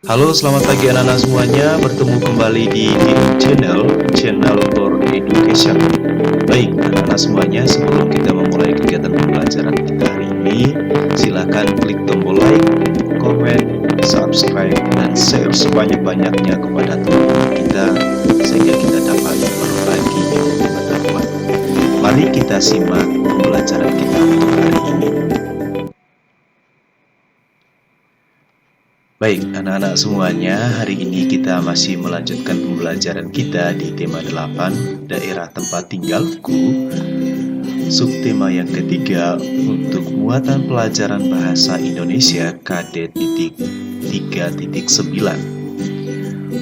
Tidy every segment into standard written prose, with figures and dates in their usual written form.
Halo, selamat pagi anak-anak semuanya. Bertemu kembali di channel for education. Baik, anak-anak semuanya, sebelum kita memulai kegiatan pembelajaran kita hari ini, silakan klik tombol like, comment, subscribe, dan share sebanyak-banyaknya kepada teman-teman kita sehingga kita dapat berbagi pengetahuan. Mari kita simak pembelajaran kita untuk hari ini. Baik, anak-anak semuanya, hari ini kita masih melanjutkan pembelajaran kita di tema 8, daerah tempat tinggalku. Subtema yang ketiga untuk muatan pelajaran bahasa Indonesia KD 3.9.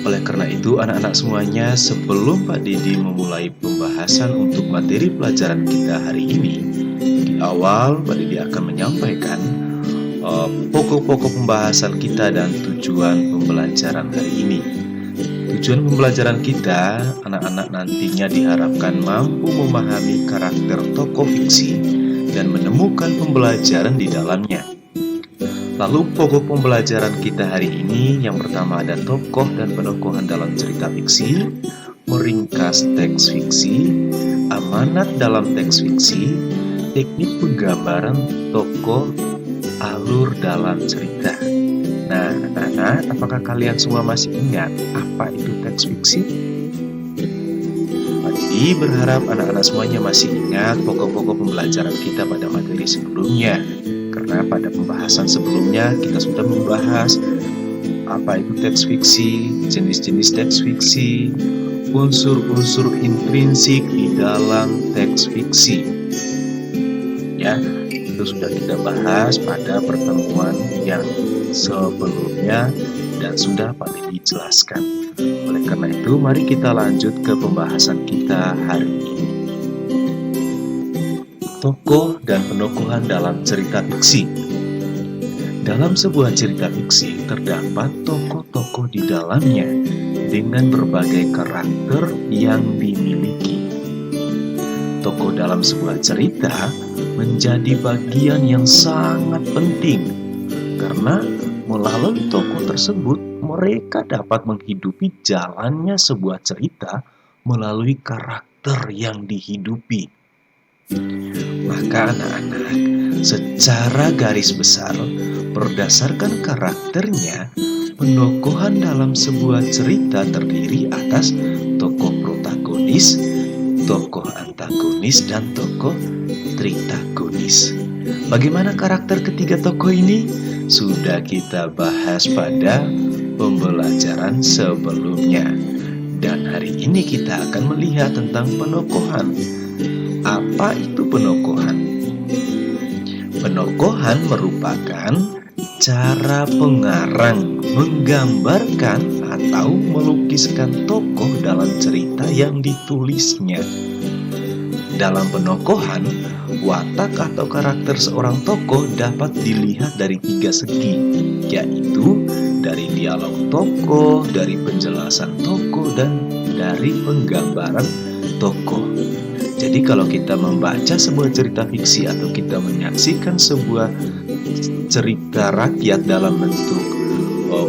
Oleh karena itu, anak-anak semuanya, sebelum Pak Didi memulai pembahasan untuk materi pelajaran kita hari ini, di awal Pak Didi akan menyampaikan pokok-pokok pembahasan kita dan tujuan pembelajaran hari ini. Tujuan pembelajaran kita, anak-anak nantinya diharapkan mampu memahami karakter tokoh fiksi dan menemukan pembelajaran di dalamnya. Lalu pokok pembelajaran kita hari ini, yang pertama ada tokoh dan penokohan dalam cerita fiksi, meringkas teks fiksi, amanat dalam teks fiksi, teknik penggambaran tokoh, alur dalam cerita. Nah, anak-anak, apakah kalian semua masih ingat apa itu teks fiksi? Jadi berharap anak-anak semuanya masih ingat pokok-pokok pembelajaran kita pada materi sebelumnya. Karena pada pembahasan sebelumnya kita sudah membahas apa itu teks fiksi, jenis-jenis teks fiksi, unsur-unsur intrinsik di dalam teks fiksi. Ya, itu sudah kita bahas pada pertemuan yang sebelumnya dan sudah Pak Didi jelaskan. Oleh karena itu, mari kita lanjut ke pembahasan kita hari ini. Tokoh dan penokohan dalam cerita fiksi. Dalam sebuah cerita fiksi terdapat tokoh-tokoh di dalamnya dengan berbagai karakter yang dimiliki. Tokoh dalam sebuah cerita menjadi bagian yang sangat penting karena melalui tokoh tersebut mereka dapat menghidupi jalannya sebuah cerita melalui karakter yang dihidupi. Maka anak-anak, secara garis besar berdasarkan karakternya, penokohan dalam sebuah cerita terdiri atas tokoh protagonis, tokoh antagonis, dan tokoh tritagonis. Bagaimana karakter ketiga tokoh ini? Sudah kita bahas pada pembelajaran sebelumnya. Dan hari ini kita akan melihat tentang penokohan. Apa itu penokohan? Penokohan merupakan cara pengarang menggambarkan atau melukiskan tokoh dalam cerita yang ditulisnya. Dalam penokohan, watak atau karakter seorang tokoh dapat dilihat dari 3 segi, yaitu dari dialog tokoh, dari penjelasan tokoh, dan dari penggambaran tokoh. Jadi kalau kita membaca sebuah cerita fiksi atau kita menyaksikan sebuah cerita rakyat dalam bentuk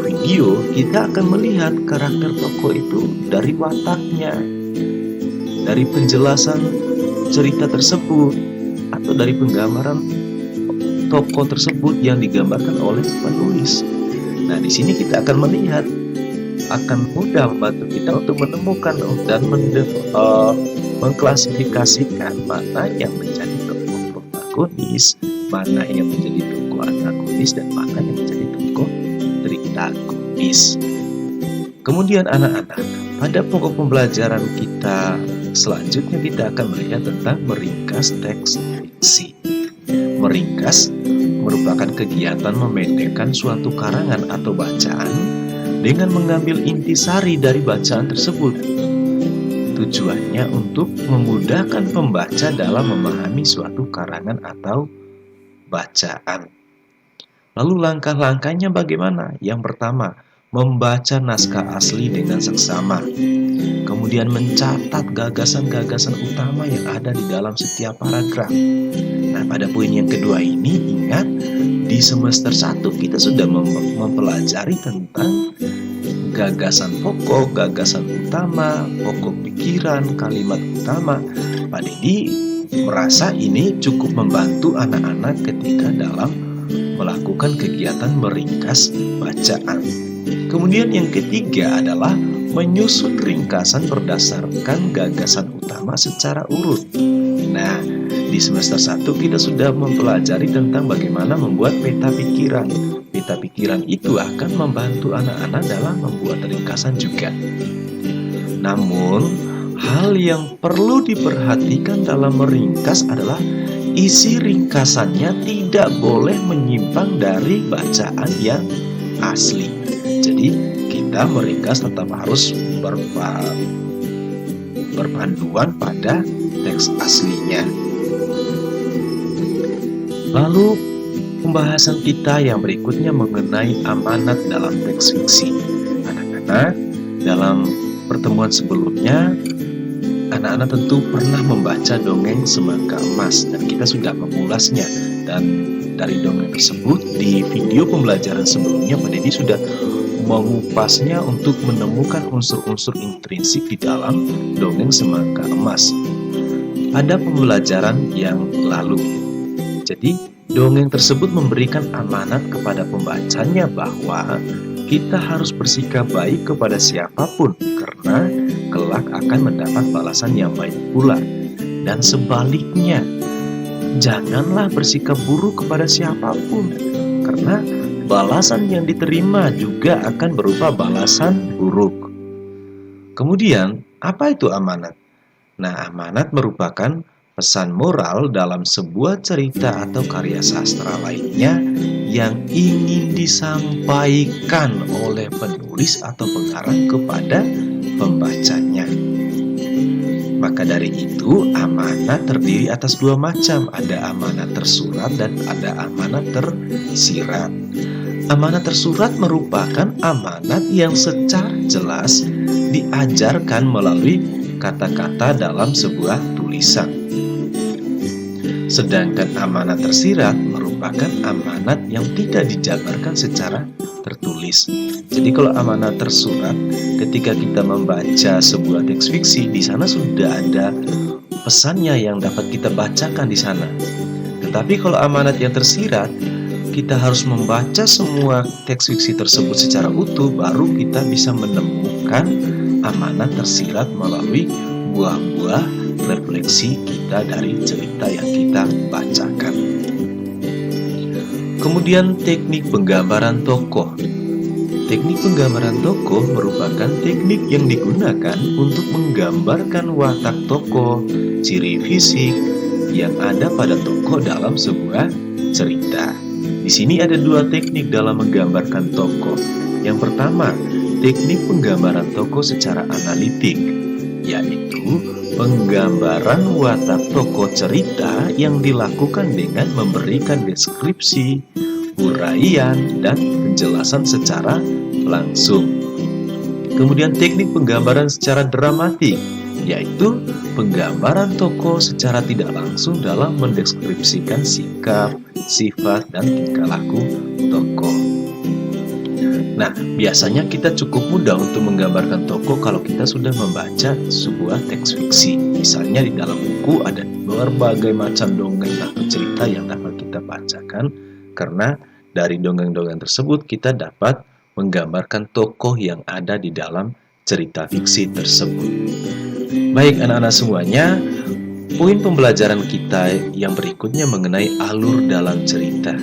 video, kita akan melihat karakter tokoh itu dari wataknya, dari penjelasan cerita tersebut, atau dari penggambaran tokoh tersebut yang digambarkan oleh penulis. Nah, di sini kita akan melihat, akan mudah membantu kita untuk menemukan dan mengklasifikasikan mana yang menjadi tokoh protagonis, mana yang menjadi tokoh antagonis, dan mana yang menjadi tokoh tritagonis. Kemudian anak-anak, pada pokok pembelajaran kita selanjutnya kita akan melihat tentang meringkas teks fiksi. Meringkas merupakan kegiatan memendekkan suatu karangan atau bacaan dengan mengambil intisari dari bacaan tersebut. Tujuannya untuk memudahkan pembaca dalam memahami suatu karangan atau bacaan. Lalu langkah-langkahnya bagaimana? Yang pertama, membaca naskah asli dengan seksama. Kemudian mencatat gagasan-gagasan utama yang ada di dalam setiap paragraf. Nah, pada poin yang kedua ini, ingat, di semester 1 kita sudah mempelajari tentang gagasan pokok, gagasan utama, pokok pikiran, kalimat utama. Pak Dedi merasa ini cukup membantu anak-anak ketika dalam melakukan kegiatan meringkas bacaan. Kemudian yang ketiga adalah menyusun ringkasan berdasarkan gagasan utama secara urut. Nah, di semester 1 kita sudah mempelajari tentang bagaimana membuat peta pikiran. Peta pikiran itu akan membantu anak-anak dalam membuat ringkasan juga. Namun, hal yang perlu diperhatikan dalam meringkas adalah isi ringkasannya tidak boleh menyimpang dari bacaan yang asli. Jadi, kita meringkas tetap harus berpanduan pada teks aslinya. Lalu pembahasan kita yang berikutnya mengenai amanat dalam teks fiksi. Anak-anak, dalam pertemuan sebelumnya, anak-anak tentu pernah membaca dongeng Semangka Emas dan kita sudah mengulasnya. Dan dari dongeng tersebut, di video pembelajaran sebelumnya Pak Dedi sudah mengupasnya untuk menemukan unsur-unsur intrinsik di dalam dongeng Semangka Emas pada pembelajaran yang lalu. Jadi, dongeng tersebut memberikan amanat kepada pembacanya bahwa kita harus bersikap baik kepada siapapun karena kelak akan mendapat balasan yang baik pula. Dan sebaliknya, janganlah bersikap buruk kepada siapapun karena balasan yang diterima juga akan berupa balasan buruk. Kemudian, apa itu amanat? Nah, amanat merupakan pesan moral dalam sebuah cerita atau karya sastra lainnya yang ingin disampaikan oleh penulis atau pengarang kepada pembacanya. Maka dari itu, amanat terdiri atas dua macam. Ada amanat tersurat dan ada amanat tersirat. Amanat tersurat merupakan amanat yang secara jelas diajarkan melalui kata-kata dalam sebuah tulisan. Sedangkan amanat tersirat merupakan amanat yang tidak dijabarkan secara tertulis. Jadi kalau amanat tersurat, ketika kita membaca sebuah teks fiksi, di sana sudah ada pesannya yang dapat kita bacakan di sana. Tetapi kalau amanat yang tersirat, kita harus membaca semua teks fiksi tersebut secara utuh, baru kita bisa menemukan amanat tersirat melalui buah-buah refleksi kita dari cerita yang kita bacakan. Kemudian teknik penggambaran tokoh. Teknik penggambaran tokoh merupakan teknik yang digunakan untuk menggambarkan watak tokoh, ciri fisik yang ada pada tokoh dalam sebuah cerita. Di sini ada dua teknik dalam menggambarkan tokoh. Yang pertama, teknik penggambaran tokoh secara analitik, yaitu penggambaran watak tokoh cerita yang dilakukan dengan memberikan deskripsi, uraian, dan penjelasan secara langsung. Kemudian teknik penggambaran secara dramatik, yaitu penggambaran tokoh secara tidak langsung dalam mendeskripsikan sikap, sifat, dan tingkah laku tokoh. Nah, biasanya kita cukup mudah untuk menggambarkan tokoh kalau kita sudah membaca sebuah teks fiksi. Misalnya di dalam buku ada berbagai macam dongeng atau cerita yang dapat kita bacakan, karena dari dongeng-dongeng tersebut kita dapat menggambarkan tokoh yang ada di dalam cerita fiksi tersebut. Baik anak-anak semuanya, poin pembelajaran kita yang berikutnya mengenai alur dalam cerita.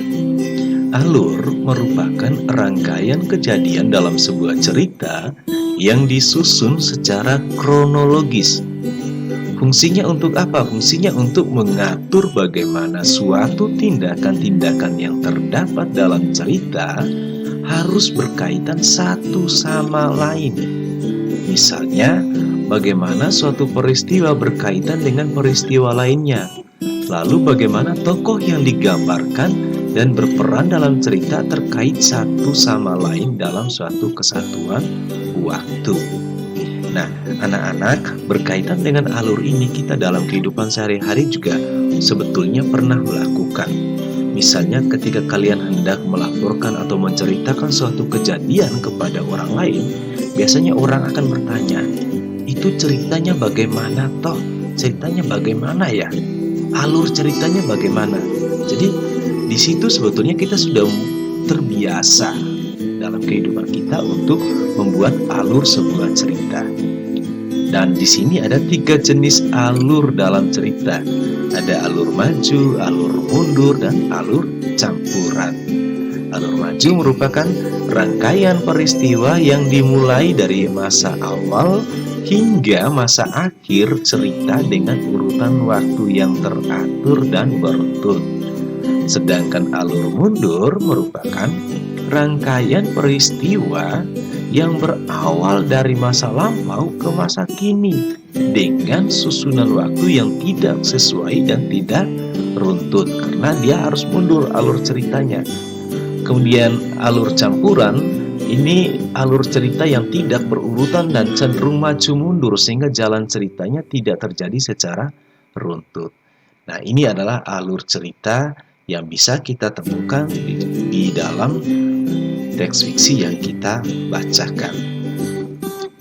Alur merupakan rangkaian kejadian dalam sebuah cerita yang disusun secara kronologis. Fungsinya untuk apa? Fungsinya untuk mengatur bagaimana suatu tindakan-tindakan yang terdapat dalam cerita harus berkaitan satu sama lain. Misalnya, bagaimana suatu peristiwa berkaitan dengan peristiwa lainnya. Lalu bagaimana tokoh yang digambarkan dan berperan dalam cerita terkait satu sama lain dalam suatu kesatuan waktu. Nah, anak-anak, berkaitan dengan alur ini kita dalam kehidupan sehari-hari juga sebetulnya pernah melakukan. Misalnya ketika kalian hendak melaporkan atau menceritakan suatu kejadian kepada orang lain, biasanya orang akan bertanya, itu ceritanya bagaimana toh? Ceritanya bagaimana ya? Alur ceritanya bagaimana? Jadi di situ sebetulnya kita sudah terbiasa dalam kehidupan kita untuk membuat alur sebuah cerita. Dan di sini ada 3 jenis alur dalam cerita. Ada alur maju, alur mundur, dan alur campuran. Alur maju merupakan rangkaian peristiwa yang dimulai dari masa awal hingga masa akhir cerita dengan urutan waktu yang teratur dan beruntun. Sedangkan alur mundur merupakan rangkaian peristiwa yang berawal dari masa lampau ke masa kini dengan susunan waktu yang tidak sesuai dan tidak runtut karena dia harus mundur alur ceritanya. Kemudian alur campuran, ini alur cerita yang tidak berurutan dan cenderung maju mundur sehingga jalan ceritanya tidak terjadi secara runtut. Nah, ini adalah alur cerita yang bisa kita temukan di dalam teks fiksi yang kita bacakan.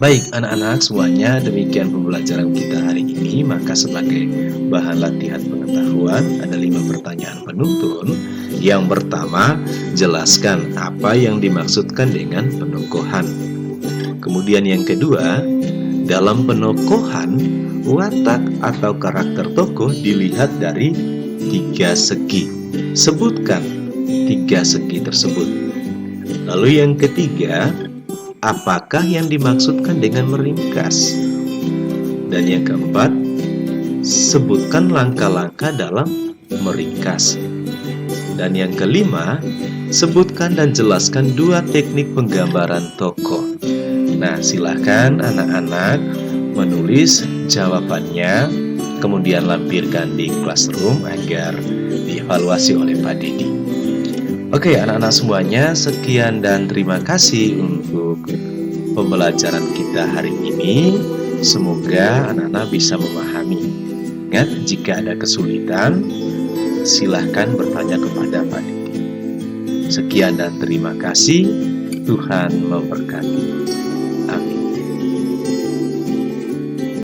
Baik anak-anak semuanya, demikian pembelajaran kita hari ini. Maka sebagai bahan latihan pengetahuan ada 5 pertanyaan penuntun. Yang pertama, jelaskan apa yang dimaksudkan dengan penokohan. Kemudian yang kedua, dalam penokohan, watak atau karakter tokoh dilihat dari 3 segi. Sebutkan 3 segi tersebut. Lalu yang ketiga, apakah yang dimaksudkan dengan meringkas? Dan yang keempat, sebutkan langkah-langkah dalam meringkas. Dan yang kelima, sebutkan dan jelaskan 2 teknik penggambaran tokoh. Nah, silakan anak-anak menulis jawabannya, kemudian lampirkan di classroom agar dievaluasi oleh Pak Didi. Oke anak-anak semuanya, sekian dan terima kasih untuk pembelajaran kita hari ini. Semoga anak-anak bisa memahami. Ingat, jika ada kesulitan, silahkan bertanya kepada Pak Didi. Sekian dan terima kasih. Tuhan memberkati.